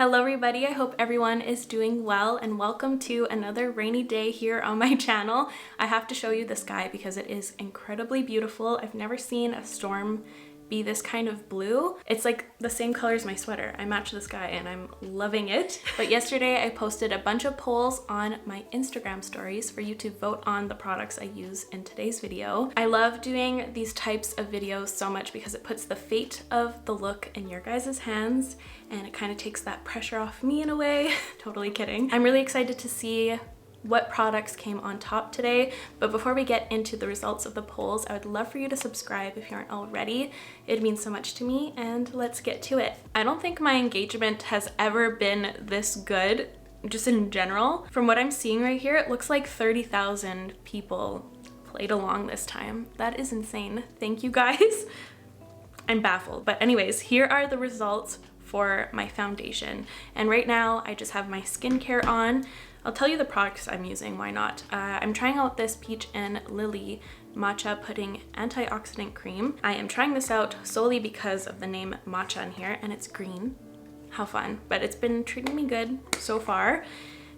Hello everybody, I hope everyone is doing well and welcome to another rainy day here on my channel. I have to show you the sky because it is incredibly beautiful. I've never seen a storm be this kind of blue. It's like the same color as my sweater. I match the sky and I'm loving it. But yesterday I posted a bunch of polls on my Instagram stories for you to vote on the products I use in today's video. I love doing these types of videos so much because it puts the fate of the look in your guys' hands and it kind of takes that pressure off me in a way. Totally kidding. I'm really excited to see what products came on top today, but before we get into the results of the polls, I would love for you to subscribe if you aren't already. It means so much to me, and let's get to it. I don't think my engagement has ever been this good, just in general. From what I'm seeing right here, it looks like 30,000 people played along this time. That is insane. Thank you guys. I'm baffled. But anyways, here are the results for my foundation. And right now I just have my skincare on. I'll tell you the products I'm using, why not? I'm trying out this Peach and Lily Matcha Pudding Antioxidant Cream. I am trying this out solely because of the name matcha in here, and it's green. How fun. But it's been treating me good so far.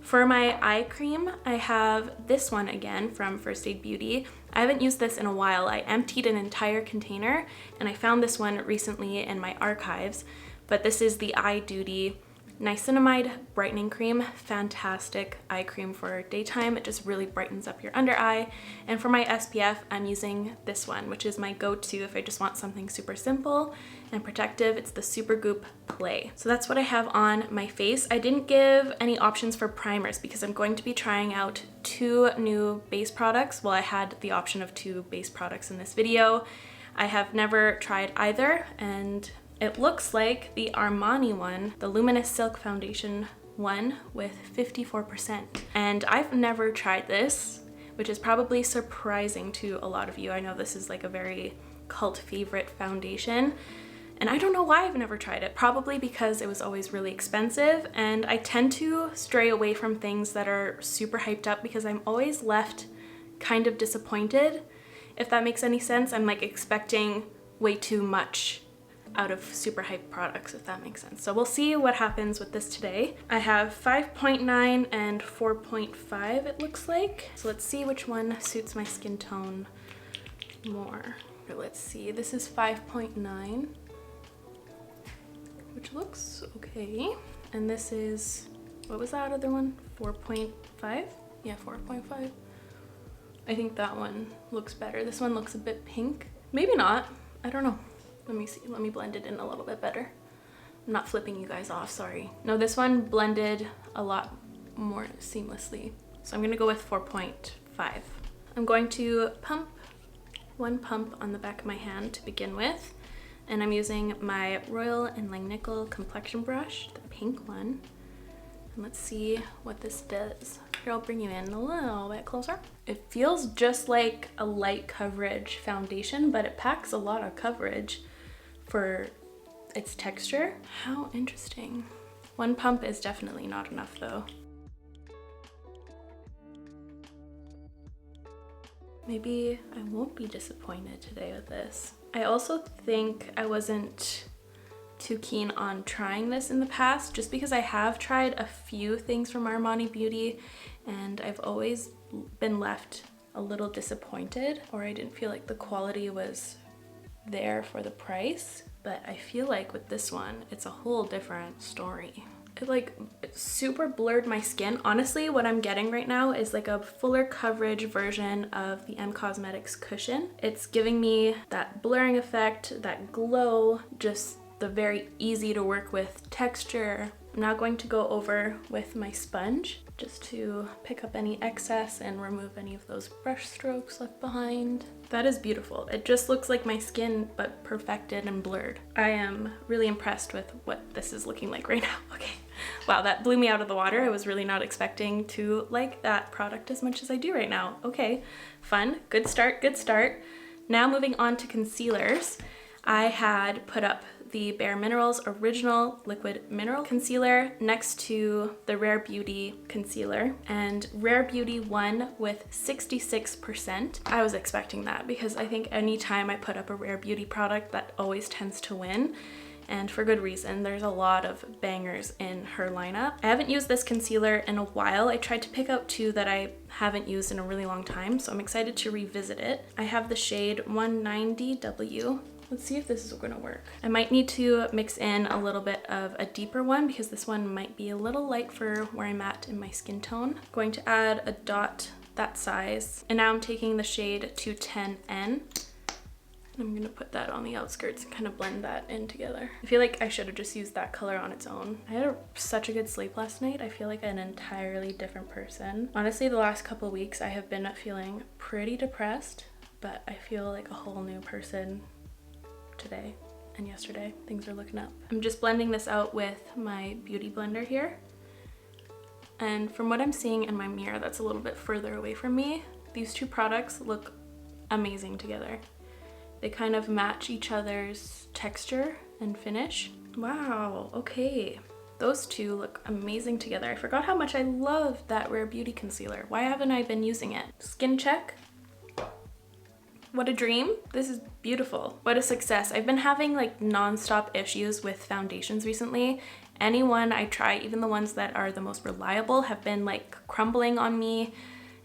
For my eye cream, I have this one again from First Aid Beauty. I haven't used this in a while. I emptied an entire container, and I found this one recently in my archives. But this is the Eye Duty Niacinamide Brightening Cream. Fantastic eye cream for daytime. It just really brightens up your under eye. And for my SPF, I'm using this one, which is my go-to if I just want something super simple and protective. It's the Supergoop Play. So that's what I have on my face. I didn't give any options for primers because I'm going to be trying out two new base products. Well, I had the option of two base products in this video. I have never tried either, and it looks like the Armani one, the Luminous Silk Foundation one with 54%. And I've never tried this, which is probably surprising to a lot of you. I know this is like a very cult favorite foundation, and I don't know why I've never tried it. Probably because it was always really expensive, and I tend to stray away from things that are super hyped up because I'm always left kind of disappointed, if that makes any sense. I'm like expecting way too much out of super hyped products, if that makes sense. So we'll see what happens with this today. I have 5.9 and 4.5 it looks like. So let's see which one suits my skin tone more. Let's see, this is 5.9, which looks okay. And this is, what was that other one? 4.5? Yeah, 4.5. I think that one looks better. This one looks a bit pink. Maybe not, I don't know. Let me see, let me blend it in a little bit better. I'm not flipping you guys off, sorry. No, this one blended a lot more seamlessly. So I'm gonna go with 4.5. I'm going to pump one pump on the back of my hand to begin with. And I'm using my Royal and Langnickel complexion brush, the pink one. And let's see what this does. Here, I'll bring you in a little bit closer. It feels just like a light coverage foundation, but it packs a lot of coverage for its texture. How interesting. One pump is definitely not enough though. Maybe I won't be disappointed today with this. I also think I wasn't too keen on trying this in the past, just because I have tried a few things from Armani Beauty and I've always been left a little disappointed, or I didn't feel like the quality was there for the price. But I feel like with this one, it's a whole different story. It super blurred my skin. Honestly, what I'm getting right now is like a fuller coverage version of the M Cosmetics cushion. It's giving me that blurring effect, that glow, just the very easy to work with texture. I'm now going to go over with my sponge just to pick up any excess and remove any of those brush strokes left behind. That is beautiful. It just looks like my skin, but perfected and blurred. I am really impressed with what this is looking like right now. Okay, wow, that blew me out of the water. I was really not expecting to like that product as much as I do right now. Okay, fun, good start, good start. Now moving on to concealers. I had put up the Bare Minerals Original Liquid Mineral Concealer next to the Rare Beauty Concealer, and Rare Beauty won with 66%. I was expecting that because I think anytime I put up a Rare Beauty product, that always tends to win. and for good reason. There's a lot of bangers in her lineup. I haven't used this concealer in a while. I tried to pick out two that I haven't used in a really long time, so I'm excited to revisit it. I have the shade 190W. Let's see if this is gonna work. I might need to mix in a little bit of a deeper one because this one might be a little light for where I'm at in my skin tone. I'm going to add a dot that size, and now I'm taking the shade 210N. I'm gonna put that on the outskirts and kind of blend that in together. I feel like I should have just used that color on its own. I had such a good sleep last night. I feel like an entirely different person. Honestly, the last couple of weeks I have been feeling pretty depressed, but I feel like a whole new person today and yesterday. Things are looking up. I'm just blending this out with my beauty blender here. And from what I'm seeing in my mirror that's a little bit further away from me, these two products look amazing together. They kind of match each other's texture and finish. Wow, okay. Those two look amazing together. I forgot how much I love that Rare Beauty concealer. Why haven't I been using it? Skin check. What a dream. This is beautiful. What a success. I've been having like non-stop issues with foundations recently. Any one I try, even the ones that are the most reliable, have been like crumbling on me,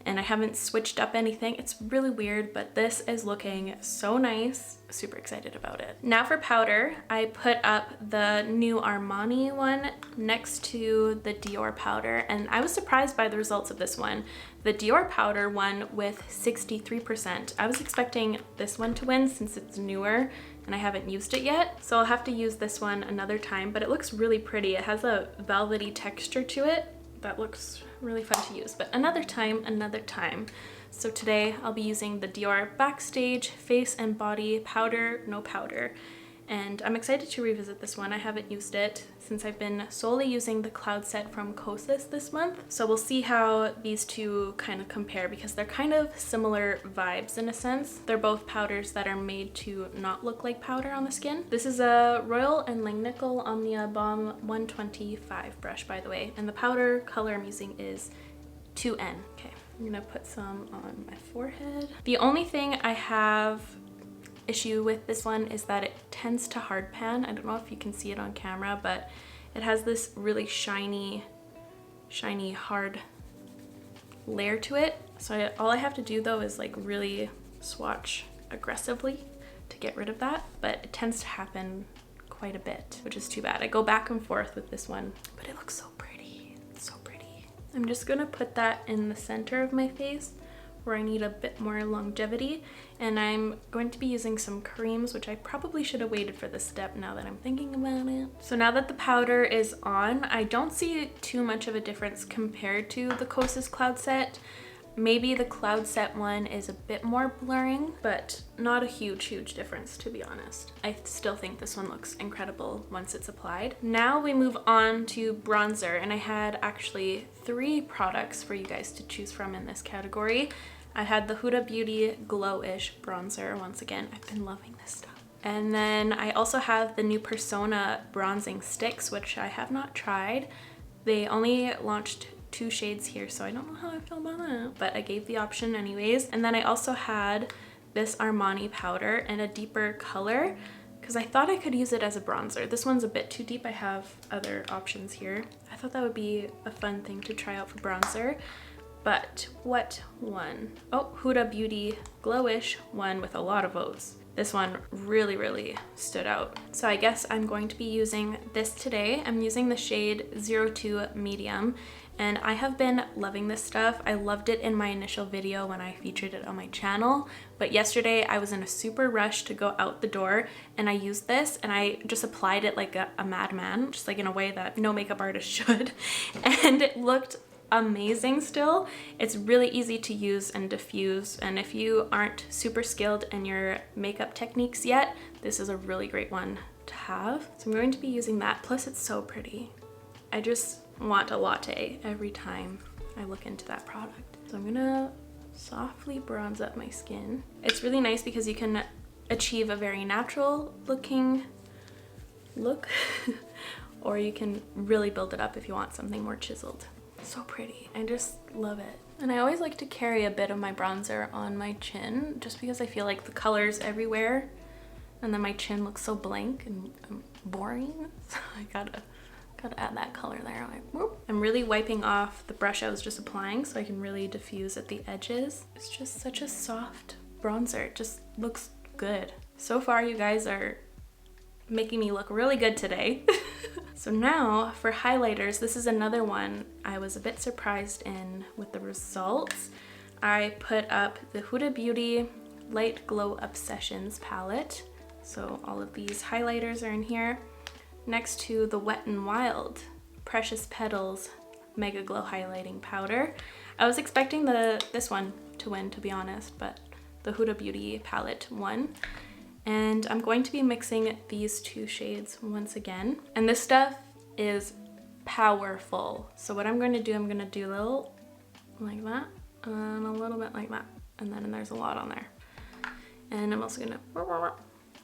and I haven't switched up anything. It's really weird, but this is looking so nice. Super excited about it. Now for powder, I put up the new Armani one next to the Dior powder, and I was surprised by the results of this one. The Dior powder one with 63%. I was expecting this one to win since it's newer and I haven't used it yet. So I'll have to use this one another time, but it looks really pretty. It has a velvety texture to it that looks really fun to use, but another time, another time. So today I'll be using the Dior Backstage Face and Body Powder No Powder, and I'm excited to revisit this one. I haven't used it since I've been solely using the Cloud Set from Kosas this month. So we'll see how these two kind of compare because they're kind of similar vibes in a sense. They're both powders that are made to not look like powder on the skin. This is a Royal & Langnickel Omnia Balm 125 brush, by the way, and the powder color I'm using is 2N. Okay, I'm gonna put some on my forehead. The only thing I have issue with this one is that it tends to hard pan. I don't know if you can see it on camera, but it has this really shiny hard layer to it. So all I have to do though is like really swatch aggressively to get rid of that, but it tends to happen quite a bit, which is too bad. I go back and forth with this one, but it looks so pretty. It's so pretty. I'm just gonna put that in the center of my face where I need a bit more longevity, and I'm going to be using some creams, which I probably should have waited for this step now that I'm thinking about it. So now that the powder is on, I don't see too much of a difference compared to the Kosas Cloud Set. Maybe the Cloud Set one is a bit more blurring, but not a huge difference, to be honest. I still think this one looks incredible once it's applied. Now we move on to bronzer, and I had actually 3 products for you guys to choose from in this category. I had the Huda Beauty Glow-ish bronzer. Once again, I've been loving this stuff. And then I also have the new Persona bronzing sticks, which I have not tried. They only launched 2 shades here, so I don't know how I feel about that, but I gave the option anyways. And then I also had this Armani powder in a deeper color because I thought I could use it as a bronzer. This one's a bit too deep. I have other options here. I thought that would be a fun thing to try out for bronzer. But what one? Oh, Huda Beauty Glow-ish one with a lot of votes. This one really stood out. So I guess I'm going to be using this today. I'm using the shade 02 Medium, and I have been loving this stuff. I loved it in my initial video when I featured it on my channel, but yesterday I was in a super rush to go out the door and I used this and I just applied it like a madman, just like in a way that no makeup artist should, and it looked amazing still. It's really easy to use and diffuse, and if you aren't super skilled in your makeup techniques yet, this is a really great one to have. So I'm going to be using that, plus it's so pretty. I just want a latte every time I look into that product. So I'm gonna softly bronze up my skin. It's really nice because you can achieve a very natural looking look or you can really build it up if you want something more chiseled. So pretty. I just love it. And I always like to carry a bit of my bronzer on my chin just because I feel like the color's everywhere and then my chin looks so blank and boring. So I gotta add that color there. Like, whoop. I'm really wiping off the brush I was just applying so I can really diffuse at the edges. It's just such a soft bronzer. It just looks good. So far, you guys are making me look really good today. So now for highlighters, this is another one I was a bit surprised in with the results. I put up the Huda Beauty Light Glow Obsessions palette. So all of these highlighters are in here, next to the Wet n Wild Precious Petals Mega Glow Highlighting Powder. I was expecting this one to win, to be honest, but the Huda Beauty palette won. And I'm going to be mixing these two shades once again. And this stuff is powerful. So what I'm going to do, I'm going to do a little like that and a little bit like that. And then there's a lot on there. And I'm also going to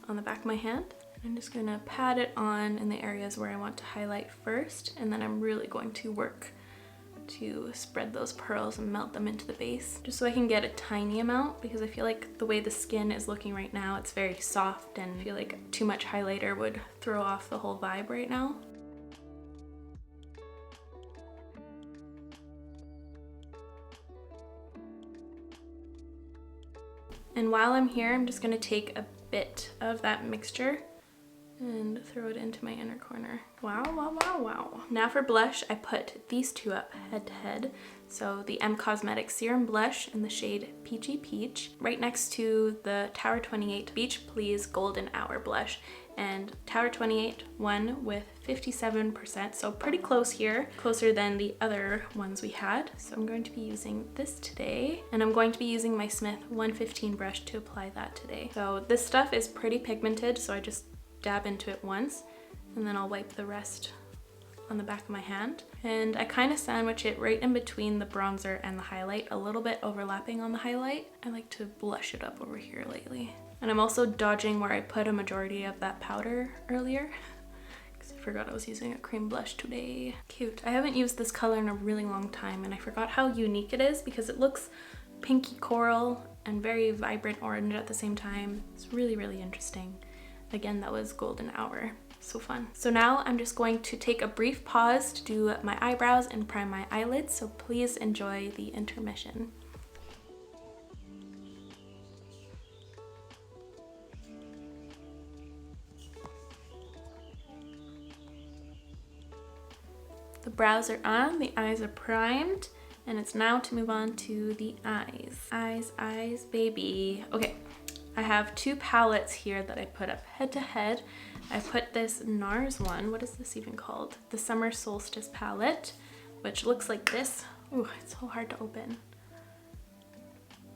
on the back of my hand. I'm just going to pat it on in the areas where I want to highlight first. And then I'm really going to work to spread those pearls and melt them into the base, just so I can get a tiny amount, because I feel like the way the skin is looking right now, it's very soft, and I feel like too much highlighter would throw off the whole vibe right now. And while I'm here, I'm just gonna take a bit of that mixture and throw it into my inner corner. Wow, wow, wow, wow. Now for blush, I put these two up head to head. So the M Cosmetics Serum Blush in the shade Peachy Peach, right next to the Tower 28 Beach Please Golden Hour Blush. And Tower 28 won with 57%, so pretty close here, closer than the other ones we had. So I'm going to be using this today, and I'm going to be using my Smith 115 brush to apply that today. So this stuff is pretty pigmented, so I just dab into it once, and then I'll wipe the rest on the back of my hand. And I kind of sandwich it right in between the bronzer and the highlight, a little bit overlapping on the highlight. I like to blush it up over here lately. And I'm also dodging where I put a majority of that powder earlier, because I forgot I was using a cream blush today. Cute. I haven't used this color in a really long time, and I forgot how unique it is because it looks pinky coral and very vibrant orange at the same time. It's really, really interesting. Again, that was Golden Hour. So fun. So now I'm just going to take a brief pause to do my eyebrows and prime my eyelids, so please enjoy the intermission. The brows are on, the eyes are primed, and it's now to move on to the eyes. Eyes, eyes, baby. Okay. I have two palettes here that I put up head to head. I put this NARS one, what is this even called? The Summer Solstice palette, which looks like this. Ooh, it's so hard to open.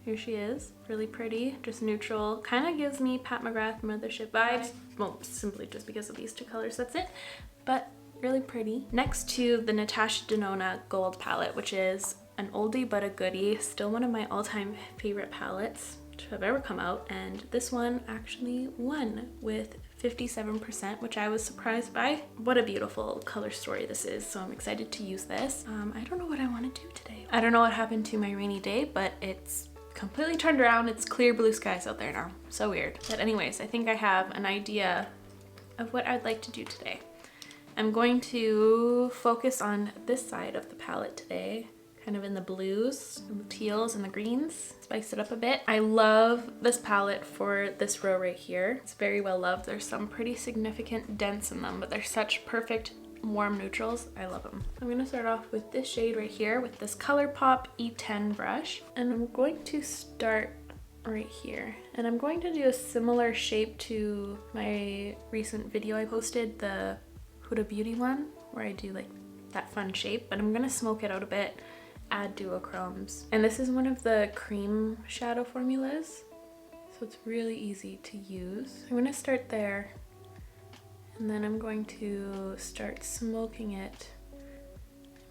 Here she is, really pretty, just neutral. Kind of gives me Pat McGrath Mothership vibes. Well, simply just because of these two colors, that's it. But really pretty. Next to the Natasha Denona Gold palette, which is an oldie but a goodie. Still one of my all-time favorite palettes to have ever come out, and this one actually won with 57%, which I was surprised by. What a beautiful color story this is, so I'm excited to use this. I don't know what I want to do today. I don't know what happened to my rainy day, but it's completely turned around. It's clear blue skies out there now. So weird. But anyways, I think I have an idea of what I'd like to do today. I'm going to focus on this side of the palette today, kind of in the blues and the teals and the greens, spice it up a bit. I love this palette for this row right here. It's very well loved. There's some pretty significant dents in them, but they're such perfect warm neutrals. I love them. I'm gonna start off with this shade right here with this ColourPop E10 brush, and I'm going to start right here. And I'm going to do a similar shape to my recent video I posted, the Huda Beauty one, where I do like that fun shape, but I'm gonna smoke it out a bit, add duochromes. And this is one of the cream shadow formulas, so it's really easy to use. I'm gonna start there, and then I'm going to start smoking it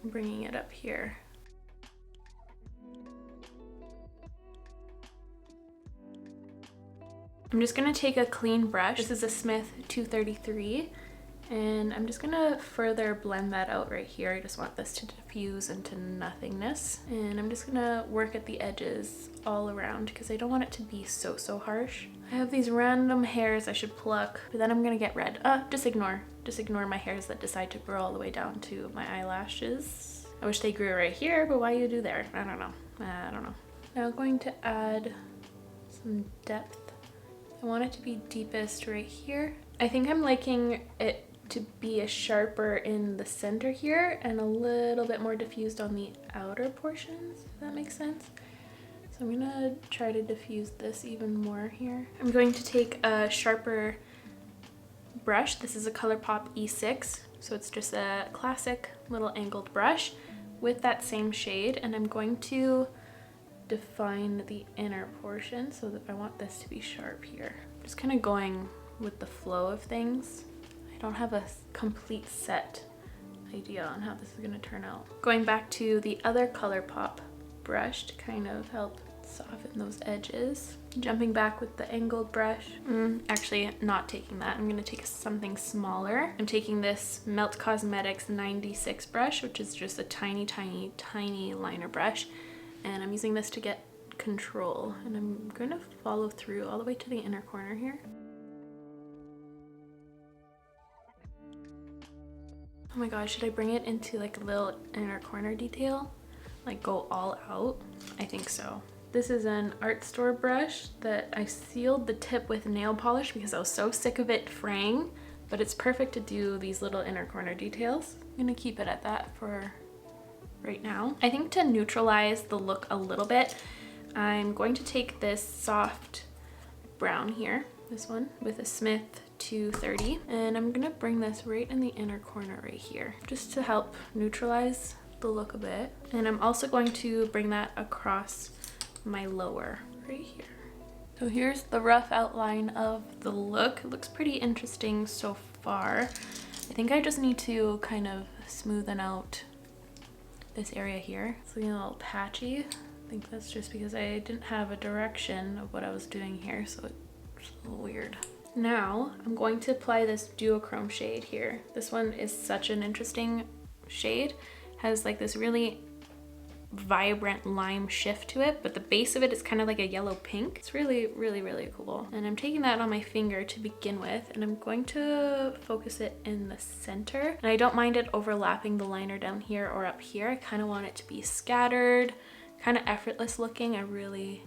and bringing it up here. I'm just gonna take a clean brush. This is a Smith 233, And I'm just gonna further blend that out right here. I just want this to diffuse into nothingness. And I'm just gonna work at the edges all around because I don't want it to be so harsh. I have these random hairs I should pluck, but then I'm gonna get red. Just ignore my hairs that decide to grow all the way down to my eyelashes. I wish they grew right here, but why you do there? I don't know. Now I'm going to add some depth. I want it to be deepest right here. I think I'm liking it to be a sharper in the center here and a little bit more diffused on the outer portions, if that makes sense. So I'm gonna try to diffuse this even more here. I'm going to take a sharper brush. This is a ColourPop E6, so it's just a classic little angled brush with that same shade, and I'm going to define the inner portion so that I want this to be sharp here. Just kind of going with the flow of things. I don't have a complete set idea on how this is going to turn out. Going back to the other ColourPop brush to kind of help soften those edges. Jumping back with the angled brush. Actually not taking that. I'm going to take something smaller. I'm taking this Melt Cosmetics 96 brush, which is just a tiny liner brush. And I'm using this to get control. And I'm going to follow through all the way to the inner corner here. Oh my god, should I bring it into like a little inner corner detail? Like go all out? I think so. This is an art store brush that I sealed the tip with nail polish because I was so sick of it fraying, but it's perfect to do these little inner corner details. I'm gonna keep it at that for right now. I think to neutralize the look a little bit, I'm going to take this soft brown here, this one, with a Smith 230, and I'm gonna bring this right in the inner corner right here, just to help neutralize the look a bit. And I'm also going to bring that across my lower right here. So here's the rough outline of the look. It looks pretty interesting so far. I think I just need to kind of smoothen out this area here. It's looking a little patchy. I think that's just because I didn't have a direction of what I was doing here, so it's a little weird. Now I'm going to apply this duochrome shade here. This one is such an interesting shade. Has like this really vibrant lime shift to it, but the base of it is kind of like a yellow pink. It's really cool. And I'm taking that on my finger to begin with, and I'm going to focus it in the center. And I don't mind it overlapping the liner down here or up here. I kind of want it to be scattered, kind of effortless looking. I really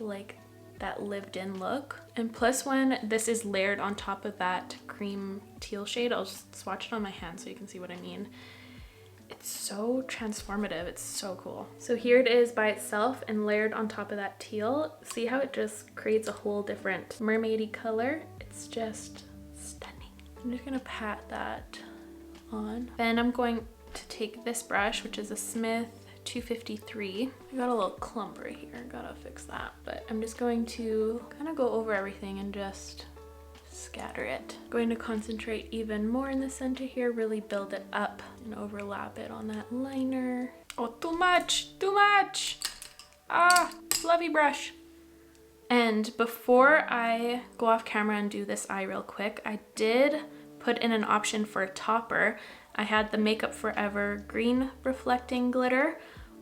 like that lived in look. And plus, when this is layered on top of that cream teal shade, I'll just swatch it on my hand so you can see what I mean. It's so transformative. It's so cool. So here it is by itself and layered on top of that teal. See how it just creates a whole different mermaidy color? It's just stunning. I'm just gonna pat that on. Then I'm going to take this brush, which is a Smith 253. I got a little clump right here. Gotta fix that. But I'm just going to kind of go over everything and just scatter it. I'm going to concentrate even more in the center here, really build it up and overlap it on that liner. Oh, too much! Fluffy brush. And before I go off camera and do this eye real quick, I did put in an option for a topper. I had the Makeup Forever green reflecting glitter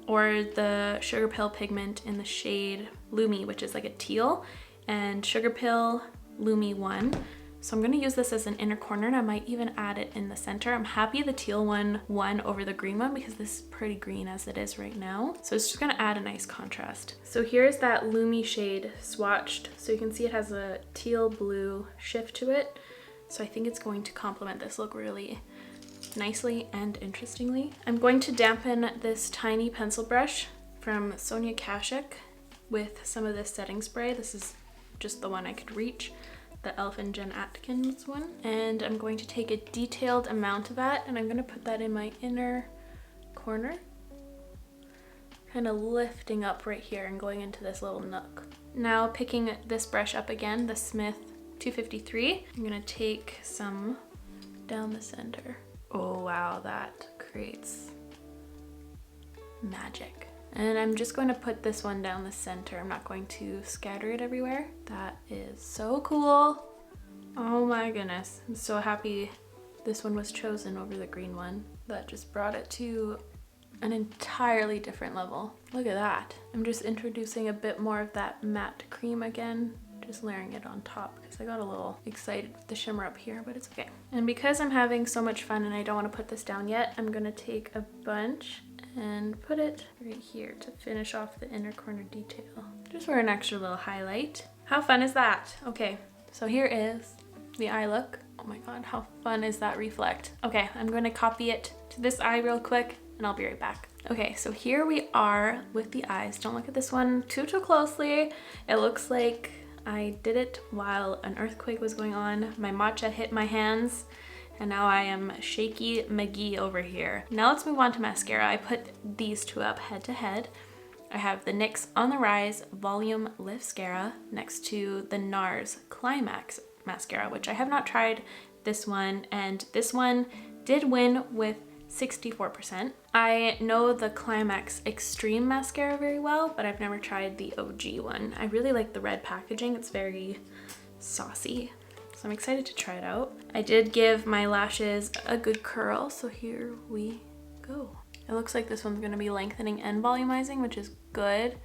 or the Sugar Pill pigment in the shade Lumi, which is like a teal, and Sugar Pill Lumi 1. So I'm going to use this as an inner corner, and I might even add it in the center. I'm happy the teal one won over the green one because this is pretty green as it is right now. So it's just going to add a nice contrast. So here's that Lumi shade swatched. So you can see it has a teal blue shift to it. So I think it's going to complement this look really nicely and interestingly. I'm going to dampen this tiny pencil brush from JULIACFX with some of this setting spray. This is just the one I could reach, the Elf and Jen Atkins one. And I'm going to take a detailed amount of that, and I'm going to put that in my inner corner, kind of lifting up right here and going into this little nook. Now picking this brush up again, the Smith 253, I'm going to take some down the center. Oh wow, that creates magic. And I'm just going to put this one down the center. I'm not going to scatter it everywhere. That is so cool. Oh my goodness. I'm so happy this one was chosen over the green one. That just brought it to an entirely different level. Look at that. I'm just introducing a bit more of that matte cream again, just layering it on top because I got a little excited with the shimmer up here, but it's okay. And because I'm having so much fun and I don't want to put this down yet, I'm gonna take a bunch and put it right here to finish off the inner corner detail, just for an extra little highlight. How fun is that? Okay, so here is the eye look. Oh my god, how fun is that reflect? Okay, I'm going to copy it to this eye real quick and I'll be right back. Okay, so here we are with the eyes. Don't look at this one too closely. It looks like I did it while an earthquake was going on. My matcha hit my hands and now I am shaky McGee over here. Now let's move on to mascara. I put these two up head to head. I have the NYX On the Rise Volume Mascara next to the NARS Climax mascara, which I have not tried this one, and this one did win with 64%. I know the Climax Extreme mascara very well, but I've never tried the OG one. I really like the red packaging. It's very saucy, so I'm excited to try it out. I did give my lashes a good curl, so here we go. It looks like this one's going to be lengthening and volumizing, which is good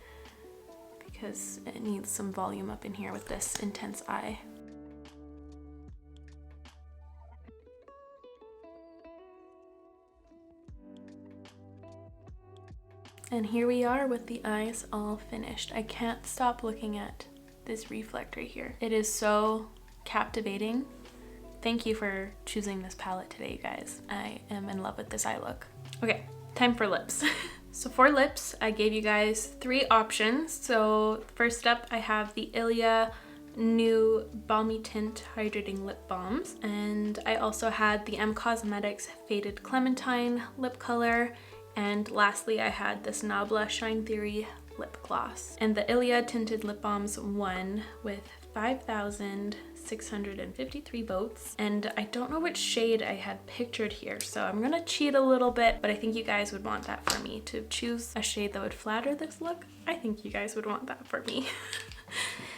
because it needs some volume up in here with this intense eye. And here we are with the eyes all finished. I can't stop looking at this reflect right here. It is so captivating. Thank you for choosing this palette today, you guys. I am in love with this eye look. Okay, time for lips. So for lips, I gave you guys 3 options. So first up, I have the JULIAA new Balmy Tint Hydrating Lip Balms. And I also had the M Cosmetics Faded Clementine lip color. And lastly, I had this Nabla Shine Theory lip gloss. And the JULIAA Tinted Lip Balms won with 5,653 votes. And I don't know which shade I had pictured here, so I'm gonna cheat a little bit, but I think you guys would want that for me. To choose a shade that would flatter this look, I think you guys would want that for me.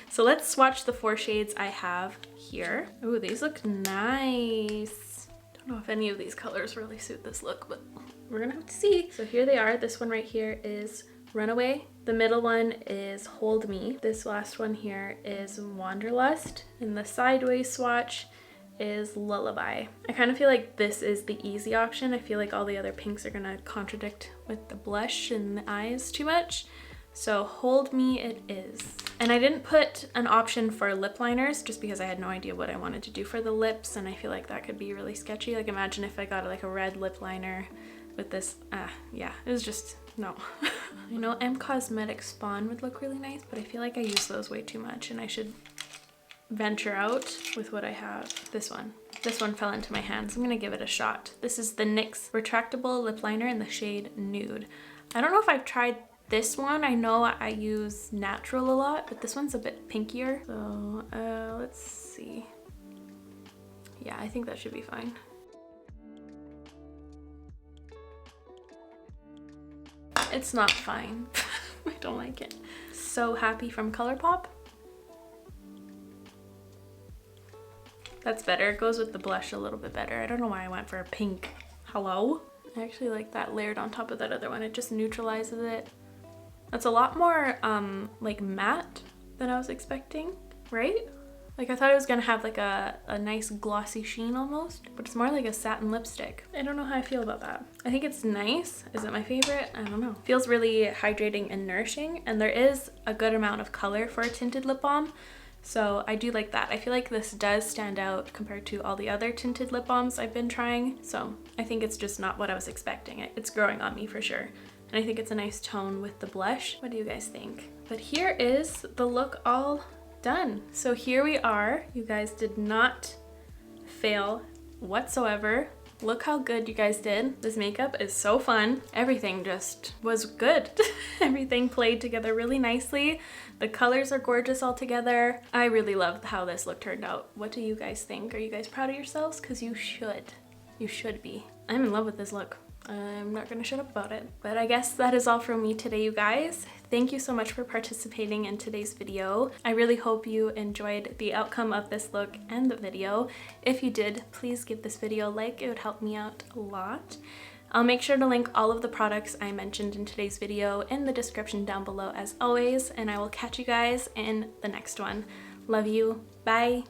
So let's swatch the 4 shades I have here. Ooh, these look nice. Don't know if any of these colors really suit this look, but we're gonna have to see. So here they are. This one right here is Runaway. The middle one is Hold Me. This last one here is Wanderlust. And the sideways swatch is Lullaby. I kind of feel like this is the easy option. I feel like all the other pinks are gonna contradict with the blush and the eyes too much. So Hold Me it is. And I didn't put an option for lip liners just because I had no idea what I wanted to do for the lips, and I feel like that could be really sketchy. Like imagine if I got like a red lip liner with this, yeah, it was just, no. I know M Cosmetics Spawn would look really nice, but I feel like I use those way too much and I should venture out with what I have. This one fell into my hands. I'm gonna give it a shot. This is the NYX Retractable Lip Liner in the shade Nude. I don't know if I've tried this one. I know I use Natural a lot, but this one's a bit pinkier. So let's see. Yeah, I think that should be fine. It's not fine. I don't like it. So Happy from ColourPop. That's better. It goes with the blush a little bit better. I don't know why I went for a pink. Hello? I actually like that layered on top of that other one. It just neutralizes it. That's a lot more like matte than I was expecting, right? Like I thought it was gonna have like a nice glossy sheen almost, but it's more like a satin lipstick. I don't know how I feel about that. I think it's nice. Is it my favorite? I don't know. Feels really hydrating and nourishing, and there is a good amount of color for a tinted lip balm. So I do like that. I feel like this does stand out compared to all the other tinted lip balms I've been trying. So I think it's just not what I was expecting. It's growing on me for sure. And I think it's a nice tone with the blush. What do you guys think? But here is the look all done. So here we are. You guys did not fail whatsoever. Look how good you guys did. This makeup is so fun. Everything just was good. Everything played together really nicely. The colors are gorgeous all together. I really love how this look turned out. What do you guys think? Are you guys proud of yourselves? Because you should. You should be. I'm in love with this look. I'm not gonna shut up about it. But I guess that is all from me today, you guys. Thank you so much for participating in today's video. I really hope you enjoyed the outcome of this look and the video. If you did, please give this video a like. It would help me out a lot. I'll make sure to link all of the products I mentioned in today's video in the description down below as always, and I will catch you guys in the next one. Love you. Bye.